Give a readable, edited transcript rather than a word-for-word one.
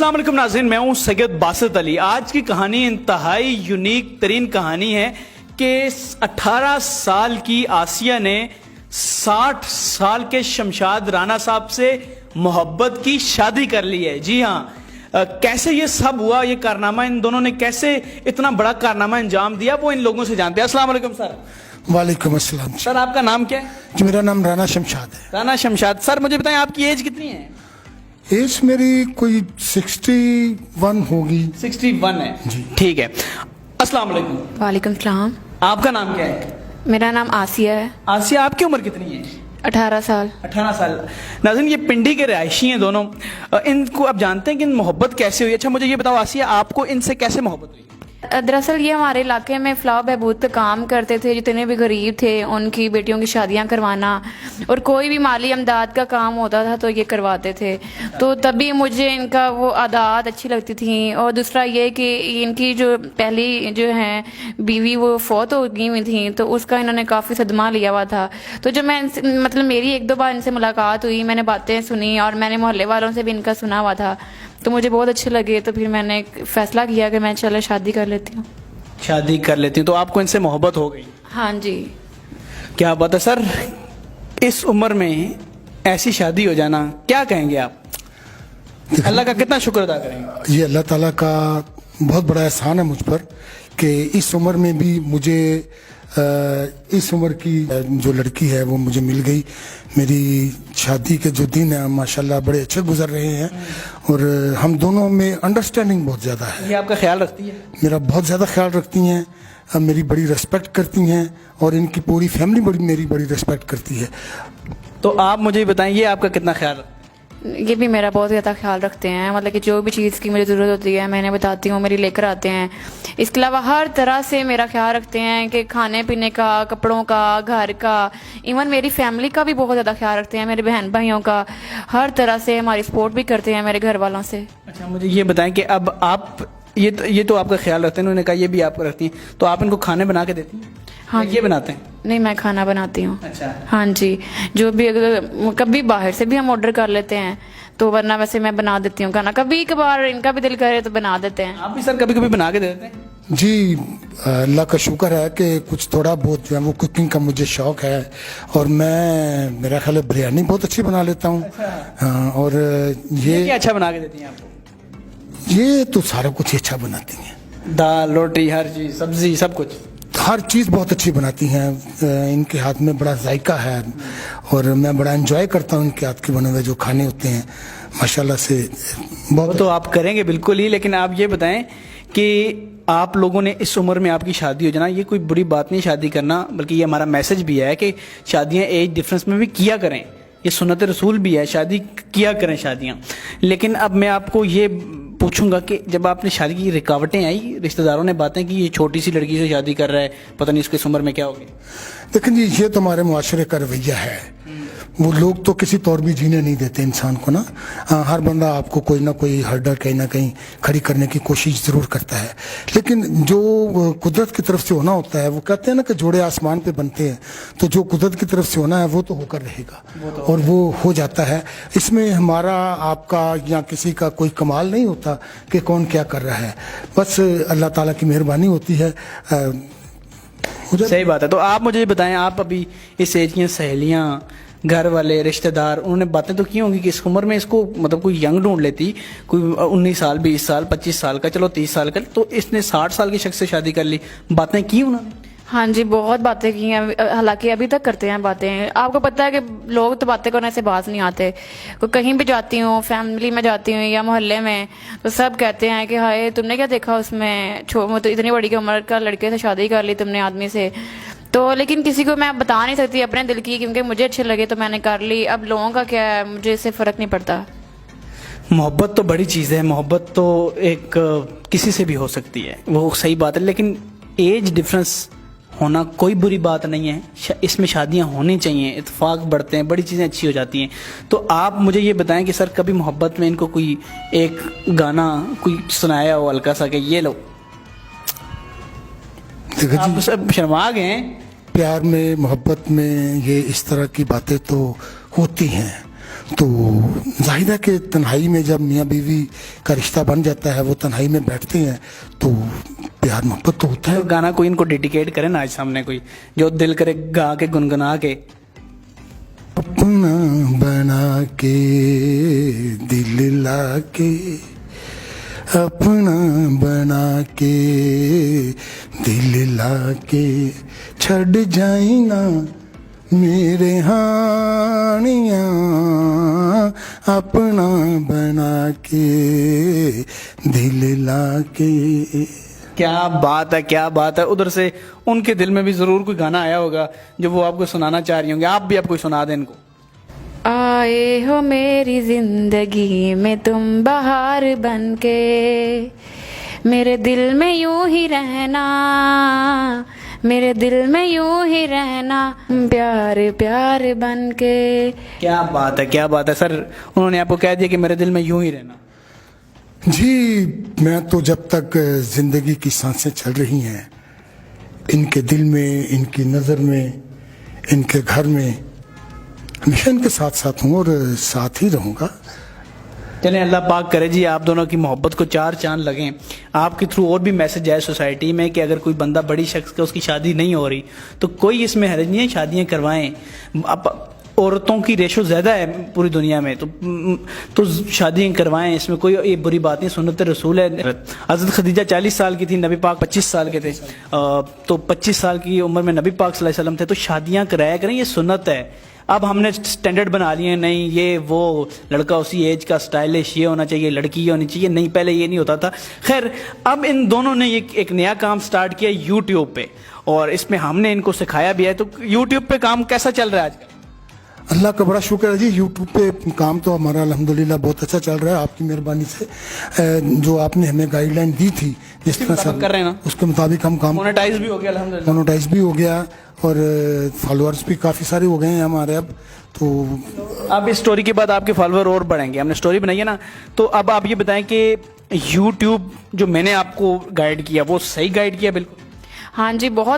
अस्सलाम वालेकुम नाज़रीन, मैं हूं सैयद बासित अली। आज की कहानी इंतहाई यूनिक तरीन कहानी है कि 18 साल की आसिया ने 60 साल के शमशाद राना साहब से मोहब्बत की शादी कर ली है। जी हाँ, कैसे ये सब हुआ, ये कारनामा इन दोनों ने कैसे इतना बड़ा कारनामा अंजाम दिया, वो इन लोगों से जानते हैं। अस्सलाम वालेकुम सर। वालेकुम अस्सलाम। सर आपका नाम क्या है? जी मेरा नाम राना शमशाद है। राना शमशाद। सर मुझे बताएं आपकी एज कितनी है? एज मेरी कोई 61 होगी। 61 है जी। ठीक है। अस्सलाम वालेकुम। वालेकुम सलाम। आपका नाम क्या है? मेरा नाम आसिया है। आसिया, आपकी उम्र कितनी है? 18 साल। 18 साल। नाज़रीन ये पिंडी के रहायशी हैं दोनों। इनको आप जानते हैं कि इन मोहब्बत कैसे हुई? अच्छा मुझे ये बताओ आसिया, आपको इनसे कैसे मोहब्बत हुई? दरअसल ये हमारे इलाके में फलाह बहबूद का काम करते थे। जितने भी गरीब थे उनकी बेटियों की शादियां करवाना और कोई भी माली अमदाद का काम होता था तो ये करवाते थे। तो तभी मुझे इनका वो आदात अच्छी लगती थी। और दूसरा ये कि इनकी जो पहली जो है बीवी वो फौत हो गई हुई थी, तो उसका इन्होंने काफ़ी सदमा लिया हुआ था। तो जब मैं मतलब मेरी एक दो बार इनसे मुलाकात हुई, मैंने बातें सुनी और मैंने मोहल्ले वालों से भी इनका सुना हुआ था, तो मुझे बहुत अच्छे लगे। तो फिर मैंने फैसला किया कि मैं चलो शादी कर लेती हूँ। शादी कर लेती हूँ। तो आपको इनसे मोहब्बत हो गई? हाँ जी। क्या बात है सर, इस उम्र में ऐसी शादी हो जाना, क्या कहेंगे आप? अल्लाह का कितना शुक्र अदा करेंगे? ये अल्लाह ताला का बहुत बड़ा एहसान है मुझ पर कि इस उम्र में भी मुझे इस उम्र की जो लड़की है वो मुझे मिल गई। मेरी शादी के जो दिन है माशाल्लाह बड़े अच्छे गुजर रहे हैं और हम दोनों में अंडरस्टैंडिंग बहुत ज़्यादा है। ये आपका ख्याल रखती है? मेरा बहुत ज़्यादा ख्याल रखती हैं, मेरी बड़ी रिस्पेक्ट करती हैं और इनकी पूरी फैमिली मेरी बड़ी रिस्पेक्ट करती है। तो आप मुझे बताएं ये आपका कितना ख्याल? ये भी मेरा बहुत ज़्यादा ख्याल रखते हैं। मतलब कि जो भी चीज़ की मुझे ज़रूरत होती है मैं इन्हें बताती हूँ, मेरी लेकर आते हैं। इसके अलावा हर तरह से मेरा ख्याल रखते हैं कि खाने पीने का, कपड़ों का, घर का, इवन मेरी फैमिली का भी बहुत ज़्यादा ख्याल रखते हैं, मेरे बहन भाइयों का। हर तरह से हमारी सपोर्ट भी करते हैं मेरे घर वालों से। अच्छा मुझे ये बताएं कि अब आप ये तो आपका ख्याल रखते हैं, उन्होंने कहा ये भी आप रखती हैं, तो आप इनको खाने बना के देती हैं? हाँ ये बनाते हैं? नहीं, मैं खाना बनाती हूँ। अच्छा। हाँ जी, जो भी अगर कभी बाहर से भी हम ऑर्डर कर लेते हैं तो, वरना वैसे मैं बना देती हूँ खाना। कभी कभार इनका भी दिल करे तो बना देते हैं। आप भी सर कभी कभी बना के दे देते हैं? जी अल्लाह का शुक्र है कि कुछ थोड़ा बहुत जो है वो कुकिंग का मुझे शौक़ है और मैं मेरा ख्याल है बिरयानी बहुत अच्छी बना लेता हूँ। हाँ, और ये क्या अच्छा बना के देती हैं आपको? ये तो सारा कुछ ही अच्छा बनाती हैं। दाल रोटी हर चीज़, सब्जी सब कुछ, हर चीज़ बहुत अच्छी बनाती हैं। इनके हाथ में बड़ा जायका है और मैं बड़ा एंजॉय करता हूँ इनके हाथ के बने हुए जो खाने होते हैं माशाल्लाह से बहुत। तो आप करेंगे बिल्कुल ही, लेकिन आप ये बताएं कि आप लोगों ने इस उम्र में आपकी शादी हो जाना, ये कोई बुरी बात नहीं शादी करना, बल्कि ये हमारा मैसेज भी है कि शादियाँ एज डिफरेंस में भी किया करें। ये सुन्नत रसूल भी है, शादी किया करें शादियाँ। लेकिन अब मैं आपको ये पूछूंगा कि जब आपने शादी की रुकावटें आई, रिश्तेदारों ने बातें कि ये छोटी सी लड़की से शादी कर रहा है, पता नहीं इसकी उम्र में क्या होगी। लेकिन जी ये तो हमारे मुआशरे का रवैया है। वो लोग तो किसी तौर भी जीने नहीं देते इंसान को ना। हर बंदा आपको कोई ना कोई हर्डल कहीं ना कहीं खड़ी करने की कोशिश ज़रूर करता है, लेकिन जो कुदरत की तरफ से होना होता है, वो कहते हैं ना कि जोड़े आसमान पे बनते हैं, तो जो कुदरत की तरफ से होना है वो तो होकर रहेगा और वो हो जाता है। इसमें हमारा आपका या किसी का कोई कमाल नहीं होता कि कौन क्या कर रहा है, बस अल्लाह ताला की मेहरबानी होती है। सही बात है। तो आप मुझे बताएं, आप अभी इस एज की सहेलियाँ, घर वाले, रिश्तेदार, उन्होंने बातें तो की होंगी कि इस उम्र में इसको मतलब कोई यंग ढूंढ लेती, कोई 19 साल, 20 साल, 25 साल का, चलो 30 साल का, तो इसने 60 साल की शख्स से शादी कर ली। बातें की उन्होंने? हाँ जी, बहुत बातें की हैं। हालांकि अभी तक करते हैं बातें। आपको पता है कि लोग तो बातें करने से बाज नहीं आते। कोई कहीं भी जाती हूँ, फैमिली में जाती हूँ या मोहल्ले में, तो सब कहते हैं कि हाय तुमने क्या देखा उसमें, तो इतनी बड़ी उम्र का लड़के से शादी कर ली तुमने, आदमी से। तो लेकिन किसी को मैं बता नहीं सकती अपने दिल की, क्योंकि मुझे अच्छे लगे तो मैंने कर ली। अब लोगों का क्या है, मुझे इससे फ़र्क नहीं पड़ता। मोहब्बत तो बड़ी चीज़ है, मोहब्बत तो एक किसी से भी हो सकती है, वो सही बात है, लेकिन एज डिफरेंस होना कोई बुरी बात नहीं है। इसमें शादियां होनी चाहिए, इत्तेफाक बढ़ते हैं, बड़ी चीज़ें अच्छी हो जाती हैं। तो आप मुझे ये बताएं कि सर कभी मोहब्बत में इनको कोई एक गाना कोई सुनाया हो हल्का सा कि ये लो, आप सब शर्मा गए हैं? प्यार में, मोहब्बत में ये इस तरह की बातें तो होती हैं, तो जाहिर है कि तन्हाई में जब मियाँ बीवी का रिश्ता बन जाता है, वो तन्हाई में बैठते हैं तो प्यार मोहब्बत तो होता है। तो गाना कोई इनको डेडिकेट करे ना आज सामने कोई, जो दिल करे गा के गुनगुना के। अपना बना के दिल ला के, अपना बना के दिल ला के, छड़ जाई ना मेरे हानिया, अपना बना के दिल ला के। क्या बात है, क्या बात है। उधर से उनके दिल में भी जरूर कोई गाना आया होगा जो वो आपको सुनाना चाह रही होंगे। आप भी आपको सुना दें इनको। आए हो मेरी जिंदगी में तुम बहार बनके, मेरे दिल में यूं ही रहना, मेरे दिल में यूं ही रहना, प्यार प्यार बनके। क्या बात है, क्या बात है सर। उन्होंने आपको कह दिया कि मेरे दिल में यूं ही रहना। जी, मैं तो जब तक जिंदगी की सांसें चल रही हैं, इनके दिल में, इनकी नज़र में, इनके घर में हमेशा इनके साथ साथ हूँ और साथ ही रहूँगा। चलें, अल्लाह पाक करे जी आप दोनों की मोहब्बत को चार चांद लगें। आपके थ्रू और भी मैसेज आए सोसाइटी में कि अगर कोई बंदा बड़ी शख्स का उसकी शादी नहीं हो रही तो कोई इसमें हर्ज नहीं है, शादियाँ करवाएं। अब औरतों की रेशो ज़्यादा है पूरी दुनिया में, तो शादियाँ करवाएं, इसमें कोई ये बुरी बात नहीं। सुन्नत रसूल है। हज़रत खदीजा 40 साल की थी, नबी पाक 25 साल के थे। तो 25 साल की उम्र में नबी पाक सल्लल्लाहु अलैहि वसल्लम थे। तो शादियाँ कराया करें, ये सुन्नत है। अब हमने स्टैंडर्ड बना लिए हैं, नहीं ये वो लड़का उसी एज का स्टाइलिश ये होना चाहिए, लड़की ये होनी चाहिए। नहीं, पहले ये नहीं होता था। खैर, अब इन दोनों ने एक नया काम स्टार्ट किया यूट्यूब पे, और इसमें हमने इनको सिखाया भी है। तो यूट्यूब पे काम कैसा चल रहा है आजकल? अल्लाह का बड़ा शुक्र है जी, यूट्यूब पे काम तो हमारा अल्हम्दुलिल्लाह बहुत अच्छा चल रहा है आपकी मेहरबानी से। जो आपने हमें गाइडलाइन दी थी जिस तरह से कर रहे हैं ना, उसके मुताबिक हम काम मोनेटाइज भी हो गया अल्हम्दुलिल्लाह। मोनेटाइज भी हो गया और फॉलोअर्स भी काफ़ी सारे हो गए हैं हमारे अब। तो अब इस स्टोरी के बाद आपके फॉलोअर और बढ़ेंगे। हमने स्टोरी बनाई है ना, तो अब आप ये बताएं कि यूट्यूब जो मैंने आपको गाइड किया वो सही गाइड किया? बिल्कुल हाँ जी, बहुत